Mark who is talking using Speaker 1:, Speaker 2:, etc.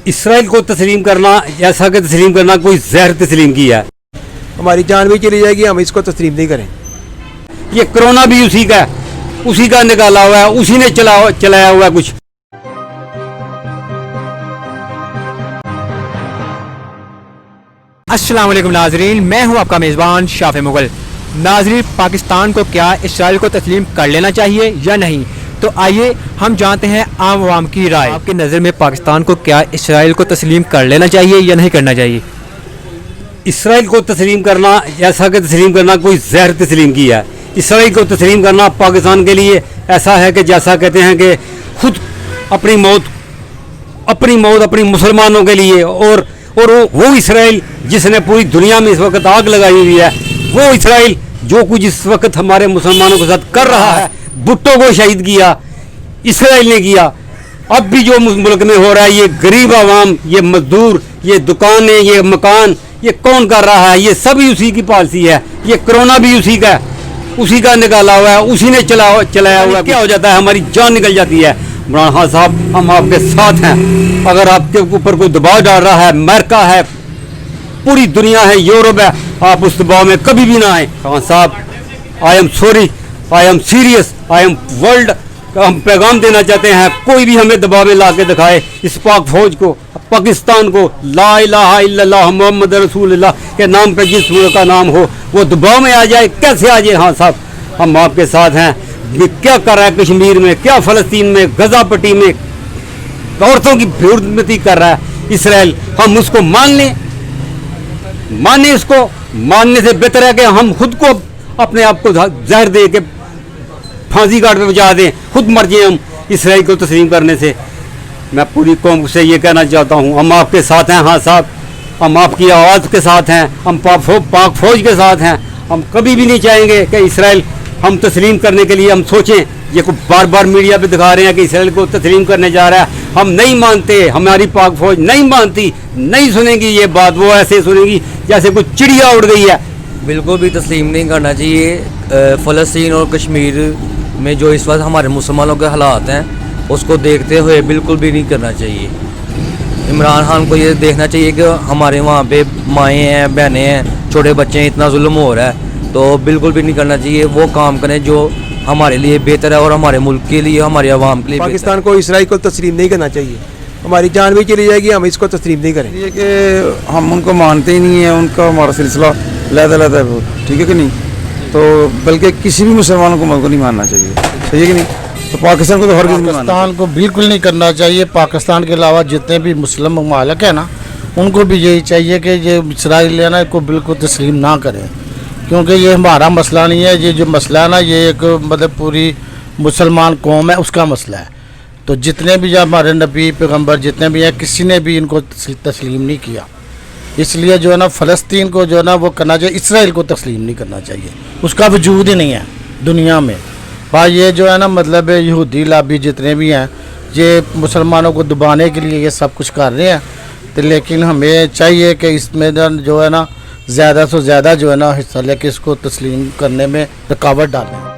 Speaker 1: Israel को तस्लीम करना ऐसा कि तस्लीम करना कोई जहर तस्लीम किया है।
Speaker 2: हमारी जान भी चली जाएगी, हम इसको तस्लीम नहीं करें।
Speaker 1: ये कोरोना भी उसी का निकाला हुआ है, उसी ने चलाया हुआ है कुछ।
Speaker 3: अस्सलाम वालेकुम नाजरीन, मैं हूं आपका मेज़बान शाफे मुगल। नाजरीन, पाकिस्तान को क्या इसराइल को तस्लीम कर लेना चाहिए या नहीं, तो आइए हम जानते हैं आम आवाम की राय। आपकी नज़र में पाकिस्तान को क्या इसराइल को तस्लीम कर लेना चाहिए या नहीं करना चाहिए?
Speaker 1: इसराइल को तस्लीम करना ऐसा कि तस्लीम करना कोई जहर तस्लीम किया है। इसराइल को तस्लीम करना पाकिस्तान के लिए ऐसा है कि जैसा कहते हैं कि खुद अपनी मौत अपनी मुसलमानों के लिए, और वो इसराइल जिसने पूरी दुनिया में इस वक्त आग लगाई हुई है, वो इसराइल जो कुछ इस वक्त हमारे मुसलमानों के साथ कर रहा है, भुट्टो को शहीद किया इसराइल ने किया। अब भी जो मुल्क में हो रहा है, ये गरीब आवाम, ये मजदूर, ये दुकानें, ये मकान, ये कौन कर रहा है? ये सभी उसी की पॉलिसी है। ये कोरोना भी उसी का निकाला हुआ है, उसी ने चलाया हुआ है। क्या हो जाता है? हमारी जान निकल जाती है। इमरान खान साहब, हम आपके साथ हैं। अगर आपके ऊपर कोई दबाव डाल रहा है, अमेरिका है, पूरी दुनिया है, यूरोप है, आप उस दबाव में कभी भी ना आए। खान साहब, I am sorry, I am serious, I am world. हम पैगाम देना चाहते हैं, कोई भी हमें दबाव में ला के दिखाए, इस पाक फौज को, पाकिस्तान को, ला इलाहा इल्लल्लाह मोहम्मद रसूलुल्लाह के नाम पर जिस मुल्क का नाम हो, वो दबाव में आ जाए। कैसे आ जाए? हाँ साहब, हम आपके साथ हैं। ये क्या कर रहा है कश्मीर में, क्या फ़लस्तीन में, गजा पट्टी में औरतों की बेइज्जती कर रहा है इसराइल, हम उसको माने उसको मानने से बेहतर है कि हम खुद को अपने आप को जहर दे के फांसी घाट पे पहुंचा दें, खुद मर जाए हम इसराइल को तस्लीम करने से। मैं पूरी कौम से ये कहना चाहता हूँ, हम आपके साथ हैं। हाँ साहब, हम आपकी आवाज़ के साथ हैं, हम पाक फौज के साथ हैं। हम कभी भी नहीं चाहेंगे कि इसराइल हम तस्लीम करने के लिए हम सोचें। ये को बार बार मीडिया पे दिखा रहे हैं कि इसराइल को तस्लीम करने जा रहा है, हम नहीं मानते। हमारी पाक फौज नहीं मानती, नहीं सुनेगी ये बात। वो ऐसे सुनेगी जैसे कुछ चिड़िया उड़ गई है।
Speaker 4: बिल्कुल भी तस्लीम नहीं करना चाहिए। फ़लस्तीन और कश्मीर में जो इस वक्त हमारे मुसलमानों के हालात हैं, उसको देखते हुए बिल्कुल भी नहीं करना चाहिए। इमरान खान को ये देखना चाहिए कि हमारे वहाँ पे माएँ हैं, बहनें हैं, छोटे बच्चे हैं, इतना जुल्म हो रहा है, तो बिल्कुल भी नहीं करना चाहिए। वो काम करें जो हमारे लिए बेहतर है और हमारे मुल्क के लिए, हमारे आवाम के लिए।
Speaker 2: पाकिस्तान को इसराइल को तस्लीम नहीं करना चाहिए, हमारी जान भी चली जाएगी, हम इसको तस्लीम नहीं करें।
Speaker 5: ये कि हम उनको मानते ही नहीं है, उनका हमारा सिलसिला लहदा है बहुत, ठीक है कि नहीं? तो बल्कि किसी भी मुसलमान को नहीं मानना चाहिए, सही है कि नहीं? तो पाकिस्तान को तो हर
Speaker 6: पाकिस्तान को बिल्कुल नहीं करना चाहिए। पाकिस्तान के अलावा जितने भी मुस्लिम ममालिक है ना, उनको भी यही चाहिए कि ये इसराइल है ना, को बिल्कुल तस्लीम ना करें, क्योंकि ये हमारा मसला नहीं है। ये जो मसला है ना, ये एक मतलब पूरी मुसलमान कौम है, उसका मसला है। तो जितने भी हमारे नबी पैगंबर जितने भी हैं, किसी ने भी इनको तस्लीम नहीं किया। इसलिए जो है ना, फ़लस्तीन को जो है ना वो करना चाहिए, इसराइल को तस्लीम नहीं करना चाहिए। उसका वजूद ही नहीं है दुनिया में। भाई ये जो है ना, मतलब यहूदी लाबी जितने भी हैं, ये मुसलमानों को दबाने के लिए ये सब कुछ कर रहे हैं। तो लेकिन हमें चाहिए कि इसमें जो है ना, ज़्यादा से ज़्यादा जो है ना हिस्सा लेके इसको तस्लीम करने में रुकावट डालें।